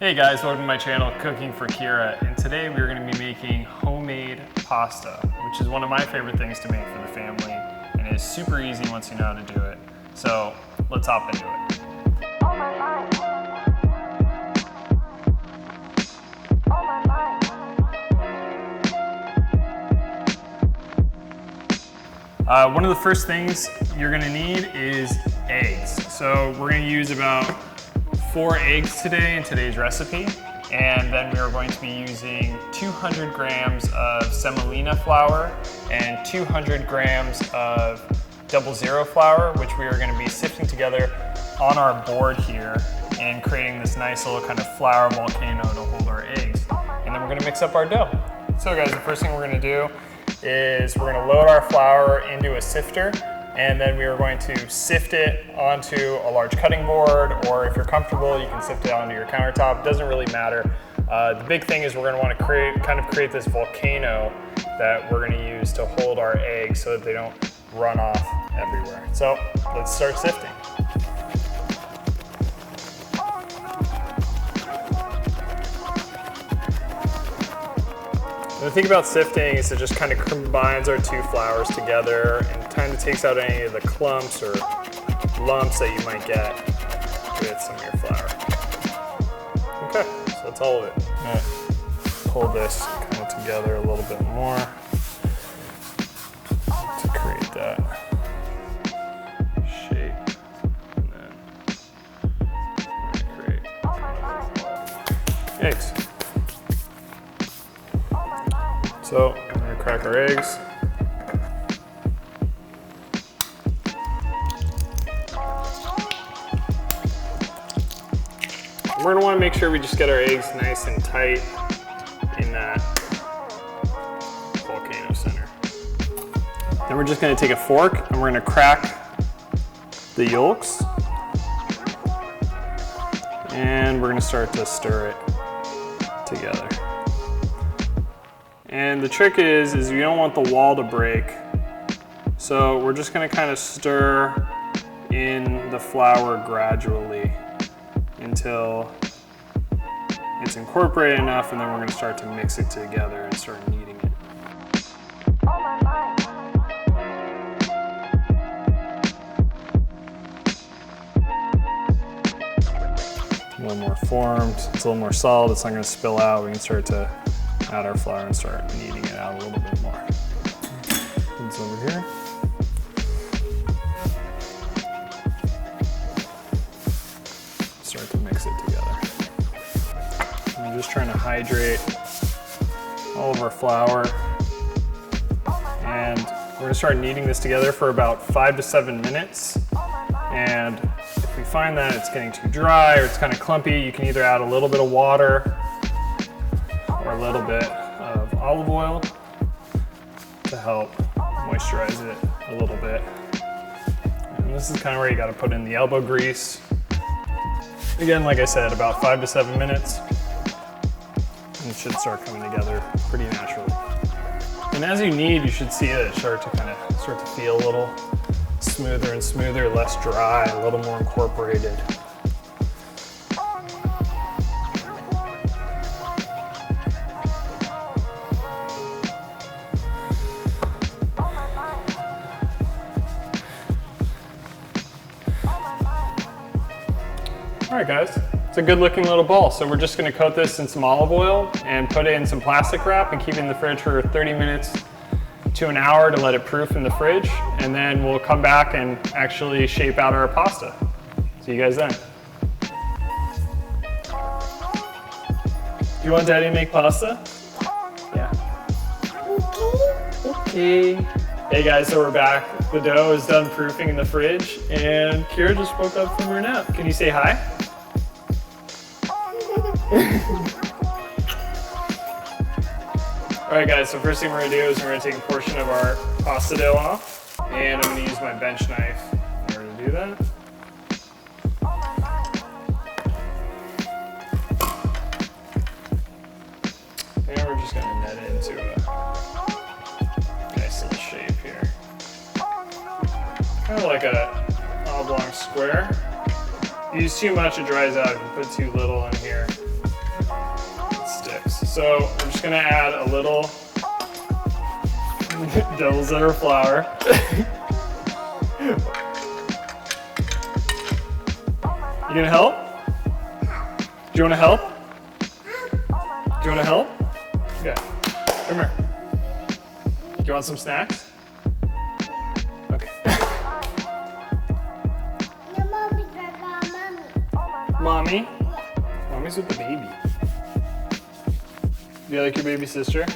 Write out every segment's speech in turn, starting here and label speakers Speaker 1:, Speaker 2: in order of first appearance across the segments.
Speaker 1: Hey guys, welcome to my channel, Cooking for Kira, and today we're going to be making homemade pasta, which is one of my favorite things to make for the family, and it is super easy once you know how to do it. So let's hop into it. One of the first things you're going to need is eggs. So we're going to use about 4 eggs today in today's recipe, and then we are going to be using 200 grams of semolina flour and 200 grams of 00 flour, which we are going to be sifting together on our board here and creating this nice little kind of flour volcano to hold our eggs. And then we're going to mix up our dough. So guys, the first thing we're going to do is we're going to load our flour into a sifter, and then we are going to sift it onto a large cutting board, or if you're comfortable, you can sift it onto your countertop. It doesn't really matter. The big thing is we're going to want to create this volcano that we're going to use to hold our eggs so that they don't run off everywhere. So let's start sifting. The thing about sifting is it just kind of combines our two flours together and kind of takes out any of the clumps or lumps that you might get with some of your flour. Okay, so that's all of it. I'm gonna pull this kind of together a little bit more to create that shape. And then we're gonna create eggs. So I'm going to crack our eggs. We're going to want to make sure we just get our eggs nice and tight in that volcano center. Then we're just going to take a fork and we're going to crack the yolks. And we're going to start to stir it together. And the trick is you don't want the wall to break. So we're just gonna kind of stir in the flour gradually until it's incorporated enough, and then we're gonna start to mix it together and start kneading it. A little more formed, it's a little more solid, it's not gonna spill out. We can start to add our flour and start kneading it out a little bit more. It's over here. Start to mix it together. I'm just trying to hydrate all of our flour. And we're gonna start kneading this together for about 5 to 7 minutes. And if we find that it's getting too dry or it's kind of clumpy, you can either add a little bit of water or a little bit of olive oil to help moisturize it a little bit. And this is kind of where you got to put in the elbow grease. Again, like I said, about 5 to 7 minutes, and it should start coming together pretty naturally. And as you knead, you should see it start to feel a little smoother and smoother, less dry, a little more incorporated. All right guys, it's a good looking little ball. So we're just gonna coat this in some olive oil and put it in some plastic wrap and keep it in the fridge for 30 minutes to an hour to let it proof in the fridge. And then we'll come back and actually shape out our pasta. See you guys then. You want Daddy to make pasta? Yeah. Okay. Hey guys, so we're back. The dough is done proofing in the fridge, and Kira just woke up from her nap. Can you say hi? All right guys, so first thing we're gonna do is we're gonna take a portion of our pasta dough off, and I'm gonna use my bench knife in order to do that. And we're just gonna net it into a nice little shape here. Kind of like a oblong square. If you use too much, it dries out. If you put too little in here, So we're just gonna add a little devil's liver flour. You gonna help? Do you wanna help? Do you wanna help? Okay, come here. Do you want some snacks? Okay. Mommy? Mommy's with the baby. Do you like your baby sister?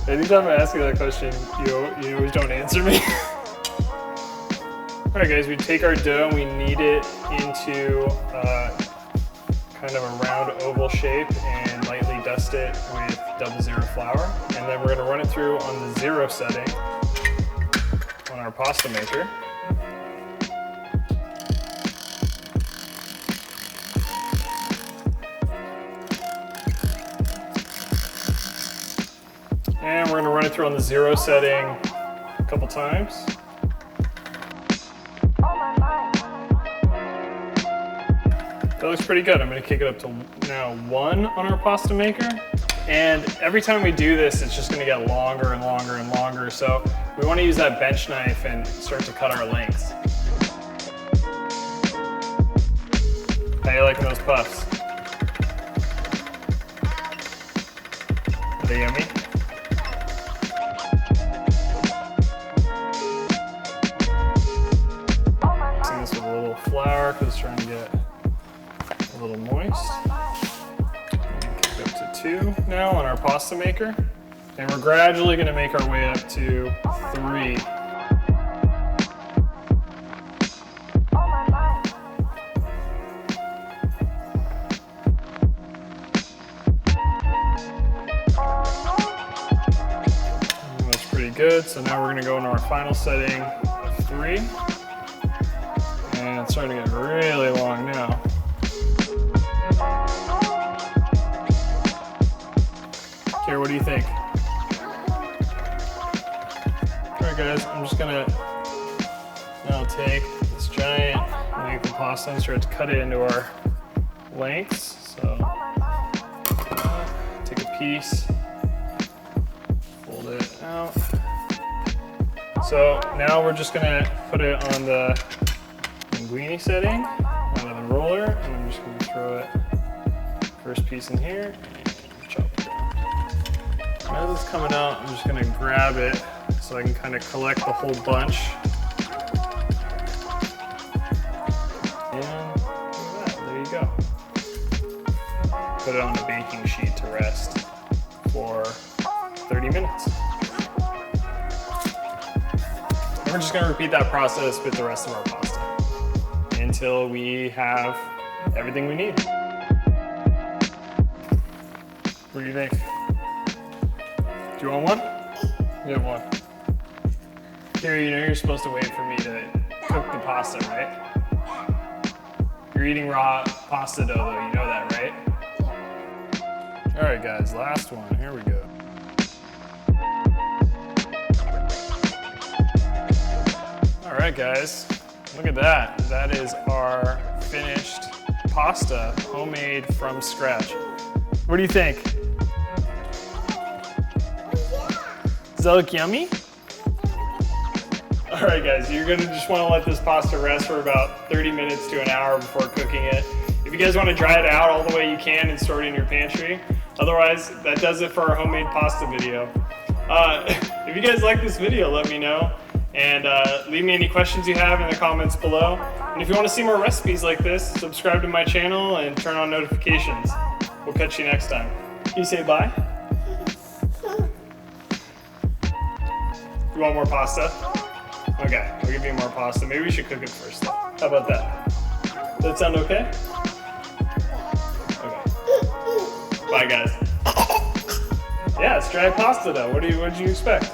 Speaker 1: Anytime I ask you that question, you always don't answer me. All right, guys, we take our dough and we knead it into kind of a round oval shape and lightly dust it with 00 flour. And then we're gonna run it through on the 0 setting on our pasta maker. And we're gonna run it through on the 0 setting a couple times. That looks pretty good. I'm gonna kick it up to now 1 on our pasta maker. And every time we do this, it's just gonna get longer and longer and longer. So we wanna use that bench knife and start to cut our lengths. How you liking those puffs? Are they yummy? Mixing this with a little flour because it's trying to get a little moist. Kick it up to 2 now on our pasta maker. And we're gradually gonna make our way up to 3. That's pretty good. So now we're gonna go into our final setting of 3. And it's starting to get really long now. Here, what do you think? All right, guys, I'm just gonna now take this giant length of pasta and start to cut it into our lengths. So take a piece, fold it out. So now we're just gonna put it on the linguine setting, onto the roller, and I'm just gonna throw it first piece in here and chop it down. As it's coming out, I'm just gonna grab it so I can kind of collect the whole bunch. And look at that, there you go. Put it on a baking sheet to rest for 30 minutes. And we're just gonna repeat that process with the rest of our pasta until we have everything we need. What do you think? Do you want one? You have one. Here, you know you're supposed to wait for me to cook the pasta, right? You're eating raw pasta dough though, you know that, right? All right, guys, last one. Here we go. All right, guys, look at that. That is our finished pasta, homemade from scratch. What do you think? Does that look yummy? All right, guys, you're gonna just wanna let this pasta rest for about 30 minutes to an hour before cooking it. If you guys wanna dry it out all the way you can and store it in your pantry. Otherwise, that does it for our homemade pasta video. If you guys like this video, let me know. And leave me any questions you have in the comments below. And if you wanna see more recipes like this, subscribe to my channel and turn on notifications. We'll catch you next time. Can you say bye? You want more pasta? Okay, I'll give you more pasta. Maybe we should cook it first though. How about that? Does that sound okay? Okay. Bye, guys. Yeah, it's dry pasta though. What did you expect?